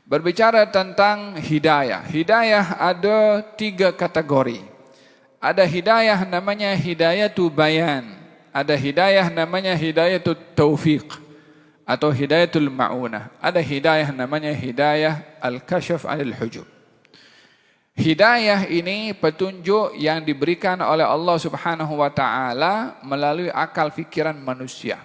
Berbicara tentang hidayah. Hidayah ada 3 kategori. Ada hidayah namanya hidayatul bayan. Ada hidayah namanya hidayatul taufiq atau hidayatul ma'unah. Ada hidayah namanya hidayah al-kashf 'anil hujub. Hidayah ini petunjuk yang diberikan oleh Allah Subhanahu wa taala melalui akal fikiran manusia.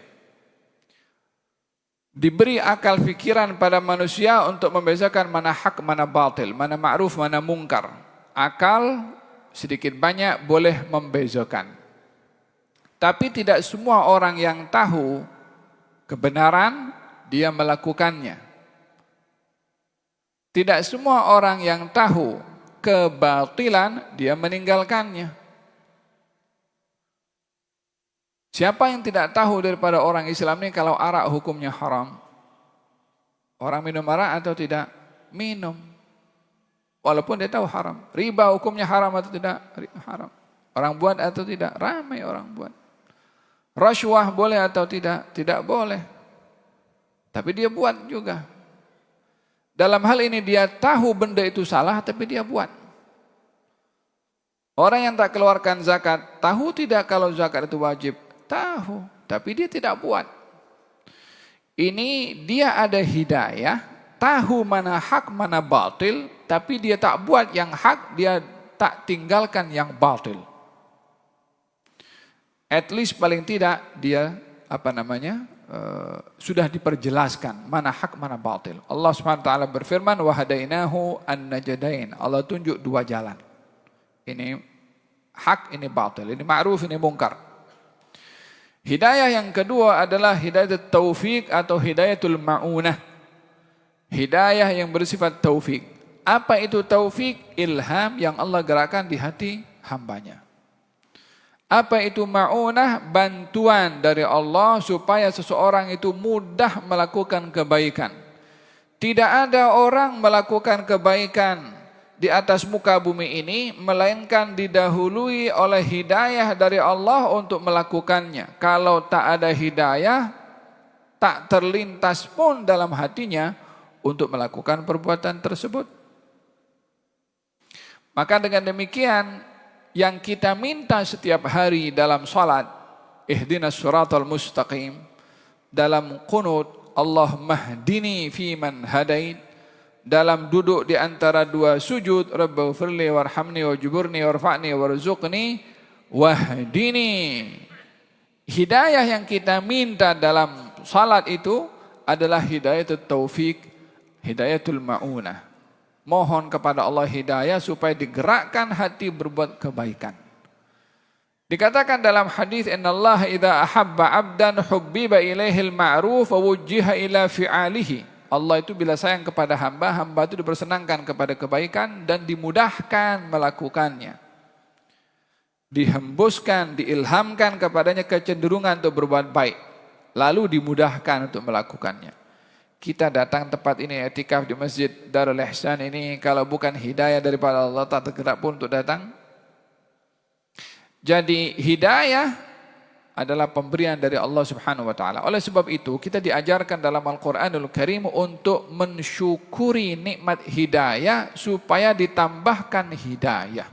Diberi akal fikiran pada manusia untuk membezakan mana hak, mana batil, mana ma'ruf, mana mungkar. Akal sedikit banyak boleh membezakan. Tapi tidak semua orang yang tahu kebenaran dia melakukannya. Tidak semua orang yang tahu kebatilan dia meninggalkannya. Siapa yang tidak tahu daripada orang Islam ini kalau arak hukumnya haram? Orang minum arak atau tidak? Minum. Walaupun dia tahu haram. Riba hukumnya haram atau tidak? Haram. Orang buat atau tidak? Ramai orang buat. Rashwah boleh atau tidak? Tidak boleh. Tapi dia buat juga. Dalam hal ini dia tahu benda itu salah tapi dia buat. Orang yang tak keluarkan zakat, tahu tidak kalau zakat itu wajib? Tahu, tapi dia tidak buat. Ini dia ada hidayah, tahu mana hak, mana batil, tapi dia tak buat yang hak, dia tak tinggalkan yang batil. At least paling tidak dia sudah diperjelaskan mana hak, mana batil. Allah Subhanahu wa taala berfirman, "Wa hadainahu an-najdain." Allah tunjuk 2 jalan. Ini hak, ini batil, ini ma'ruf, ini mungkar. Hidayah yang kedua adalah hidayatul taufiq atau hidayatul ma'unah. Hidayah yang bersifat taufik. Apa itu taufik? Ilham yang Allah gerakkan di hati hambanya. Apa itu ma'unah? Bantuan dari Allah supaya seseorang itu mudah melakukan kebaikan. Tidak ada orang melakukan kebaikan di atas muka bumi ini melainkan didahului oleh hidayah dari Allah untuk melakukannya. Kalau tak ada hidayah, tak terlintas pun dalam hatinya untuk melakukan perbuatan tersebut. Maka dengan demikian yang kita minta setiap hari dalam salat, ihdinas siratal mustaqim, dalam qunut, Allahumma hdini fiman hadait, dalam duduk di antara 2 sujud, Rabbighfirli warhamni wajburni warfa'ni warzuqni wahdini. Hidayah yang kita minta dalam salat itu adalah hidayatul taufik, hidayatul ma'unah. Mohon kepada Allah hidayah supaya digerakkan hati berbuat kebaikan. Dikatakan dalam hadis, innallaha idza ahabba 'abdan hubbiba ilaihil ma'ruf wa wujjiha ila fi'alihi. Allah itu bila sayang kepada hamba, hamba itu dipersenangkan kepada kebaikan dan dimudahkan melakukannya. Dihembuskan, diilhamkan kepadanya kecenderungan untuk berbuat baik. Lalu dimudahkan untuk melakukannya. Kita datang tempat ini, i'tikaf di Masjid Darul Ihsan ini, kalau bukan hidayah daripada Allah, tak tergerak pun untuk datang. Jadi hidayah adalah pemberian dari Allah Subhanahu wa taala. Oleh sebab itu, kita diajarkan dalam Al-Qur'anul Karim untuk mensyukuri nikmat hidayah supaya ditambahkan hidayah.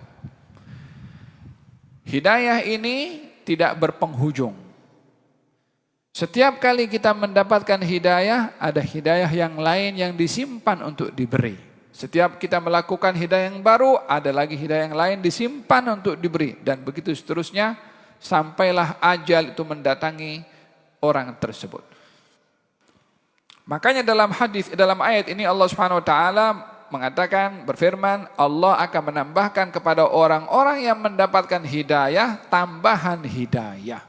Hidayah ini tidak berpenghujung. Setiap kali kita mendapatkan hidayah, ada hidayah yang lain yang disimpan untuk diberi. Setiap kita melakukan hidayah yang baru, ada lagi hidayah yang lain disimpan untuk diberi. Dan begitu seterusnya, sampailah ajal itu mendatangi orang tersebut. Makanya dalam hadis, dalam ayat ini Allah Subhanahu wa taala mengatakan, berfirman, Allah akan menambahkan kepada orang-orang yang mendapatkan hidayah tambahan hidayah.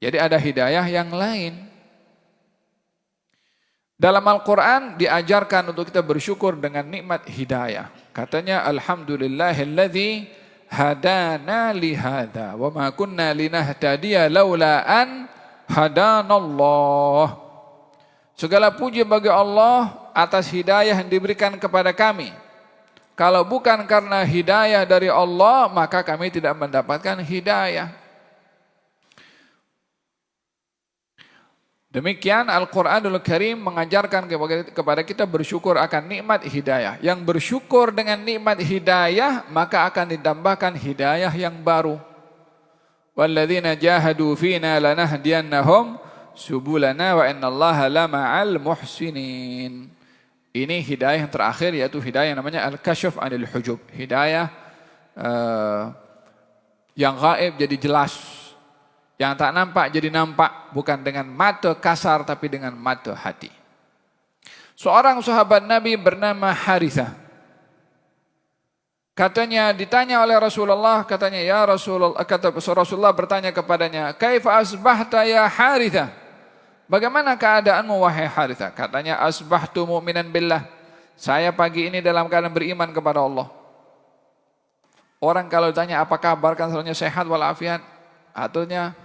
Jadi ada hidayah yang lain. Dalam Al-Quran diajarkan untuk kita bersyukur dengan nikmat hidayah. Katanya, alhamdulillahilladzi hadana lihada wa ma kunna linahtadiya laula an hadanallah. Segala puji bagi Allah atas hidayah yang diberikan kepada kami. Kalau bukan karena hidayah dari Allah, maka kami tidak mendapatkan hidayah. Demikian Al-Quranul Karim mengajarkan kepada kita bersyukur akan nikmat hidayah. Yang bersyukur dengan nikmat hidayah, maka akan ditambahkan hidayah yang baru. Walladzina jahadu fina lanahdiyannahum subulana wa innallaha lama'al muhsinin. Ini hidayah yang terakhir, yaitu hidayah yang namanya al-kasyaf anil hujub. Hidayah yang gaib jadi jelas. Yang tak nampak jadi nampak, bukan dengan mata kasar tapi dengan mata hati. Seorang sahabat Nabi bernama Harithah. Katanya ditanya oleh Rasulullah, katanya ya Rasulullah, kata Rasulullah bertanya kepadanya, "Kaifa asbahta ya Harithah?" Bagaimana keadaanmu wahai Harithah? Katanya, "Asbahtu mu'minan billah." Saya pagi ini dalam keadaan beriman kepada Allah. Orang kalau ditanya apa kabar kan selalunya sehat walafiat. Artinya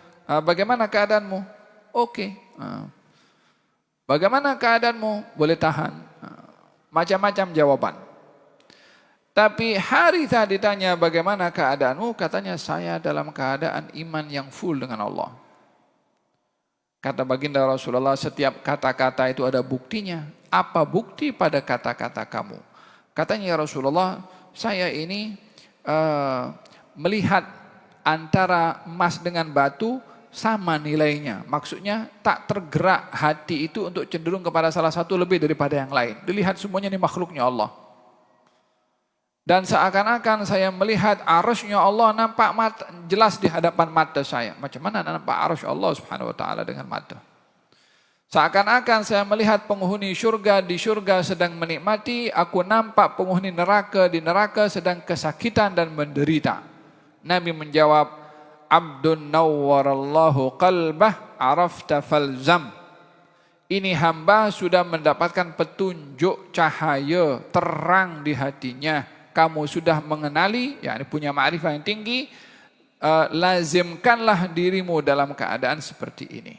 bagaimana keadaanmu? Oke. Bagaimana keadaanmu? Boleh tahan. Macam-macam jawaban. Tapi Harithah ditanya bagaimana keadaanmu? Katanya saya dalam keadaan iman yang full dengan Allah. Kata baginda Rasulullah, setiap kata-kata itu ada buktinya. Apa bukti pada kata-kata kamu? Katanya ya Rasulullah, saya ini melihat antara emas dengan batu sama nilainya. Maksudnya tak tergerak hati itu untuk cenderung kepada salah satu lebih daripada yang lain. Dilihat semuanya ini makhluknya Allah. Dan seakan-akan saya melihat arusnya Allah nampak jelas di hadapan mata saya. Macam mana nampak arus Allah subhanahu wa ta'ala dengan mata? Seakan-akan saya melihat penghuni syurga di syurga sedang menikmati. Aku nampak penghuni neraka di neraka sedang kesakitan dan menderita. Nabi menjawab, Abdun nawwarallahu qalbah arafta falzam. Ini hamba sudah mendapatkan petunjuk cahaya terang di hatinya. Kamu sudah mengenali, yakni punya ma'rifah yang tinggi, lazimkanlah dirimu dalam keadaan seperti ini.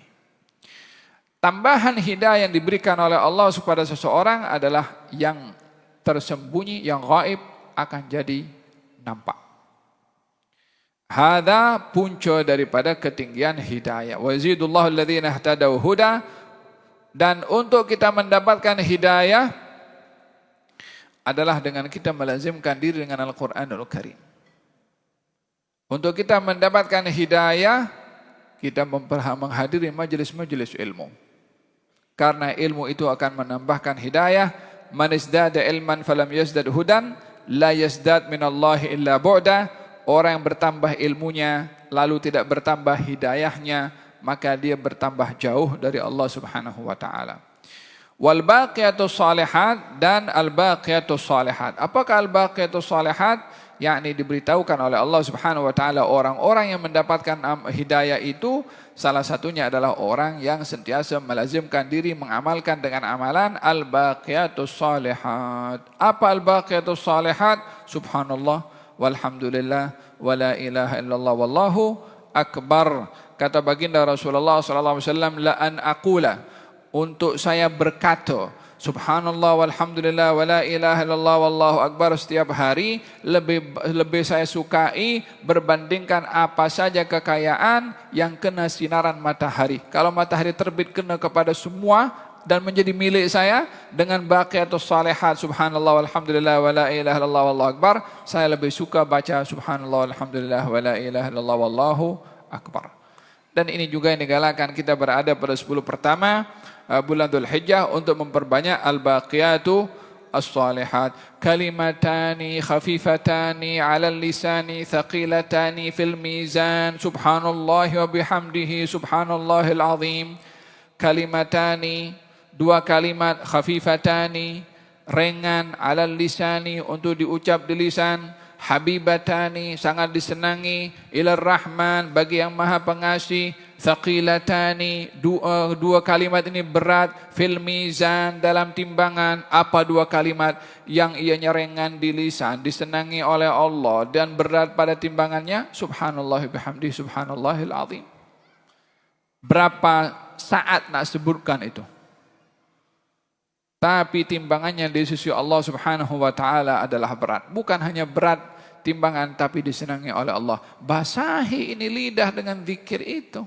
Tambahan hidayah yang diberikan oleh Allah kepada seseorang adalah yang tersembunyi, yang gaib akan jadi nampak. Hada punca daripada ketinggian hidayah. Wa yazidullahu alladhina ihtadaw huda. Dan untuk kita mendapatkan hidayah adalah dengan kita melazimkan diri dengan Al-Quranul Karim. Untuk kita mendapatkan hidayah, kita menghadiri majelis-majelis ilmu. Karena ilmu itu akan menambahkan hidayah. Man izdada ilman falam yazdad hudan, la yazdad minallahi illa bu'da. Orang yang bertambah ilmunya, lalu tidak bertambah hidayahnya, maka dia bertambah jauh dari Allah subhanahu wa ta'ala. Wal baqiyatus salihat dan al baqiyatus salihat. Apakah al baqiyatus salihat? Yakni diberitahukan oleh Allah Subhanahu wa taala orang-orang yang mendapatkan hidayah itu salah satunya adalah orang yang sentiasa melazimkan diri mengamalkan dengan amalan al baqiyatus salihat. Apa al baqiyatus salihat? Subhanallah walhamdulillah wala ilaha illallah wallahu akbar. Kata baginda Rasulullah sallallahu alaihi wasallam, la an aqula, untuk saya berkata subhanallah walhamdulillah wala ilaha illallah wallahu akbar setiap hari lebih saya sukai berbandingkan apa saja kekayaan yang kena sinaran matahari. Kalau matahari terbit kena kepada semua dan menjadi milik saya, dengan baqiyatus salihat subhanallah walhamdulillah wala ilaha illallah wallahu akbar, saya lebih suka baca subhanallah walhamdulillah wala ilaha illallah wallahu akbar. Dan ini juga yang digalakkan kita berada pada 10 pertama bulan Dzulhijjah untuk memperbanyak al-baqiyatu as-salihat. Kalimatani khafifatani 'alal lisani thaqilatani fil mizan subhanallahi wa bihamdihi subhanallahil azim. Kalimatani, dua kalimat, khafifatani, ringan, 'alal lisani, untuk diucap di lisan, habibatani, sangat disenangi, ilar rahman, bagi yang maha pengasih, thaqilatani, dua kalimat ini berat, fil mizan, dalam timbangan. Apa dua kalimat yang ianya ringan di lisan, disenangi oleh Allah dan berat pada timbangannya? Subhanallah bihamdi subhanallahil azim. Berapa saat nak sebutkan itu? Tapi timbangannya di sisi Allah subhanahu wa ta'ala adalah berat. Bukan hanya berat timbangan, tapi disenangi oleh Allah. Basahi ini lidah dengan zikir itu.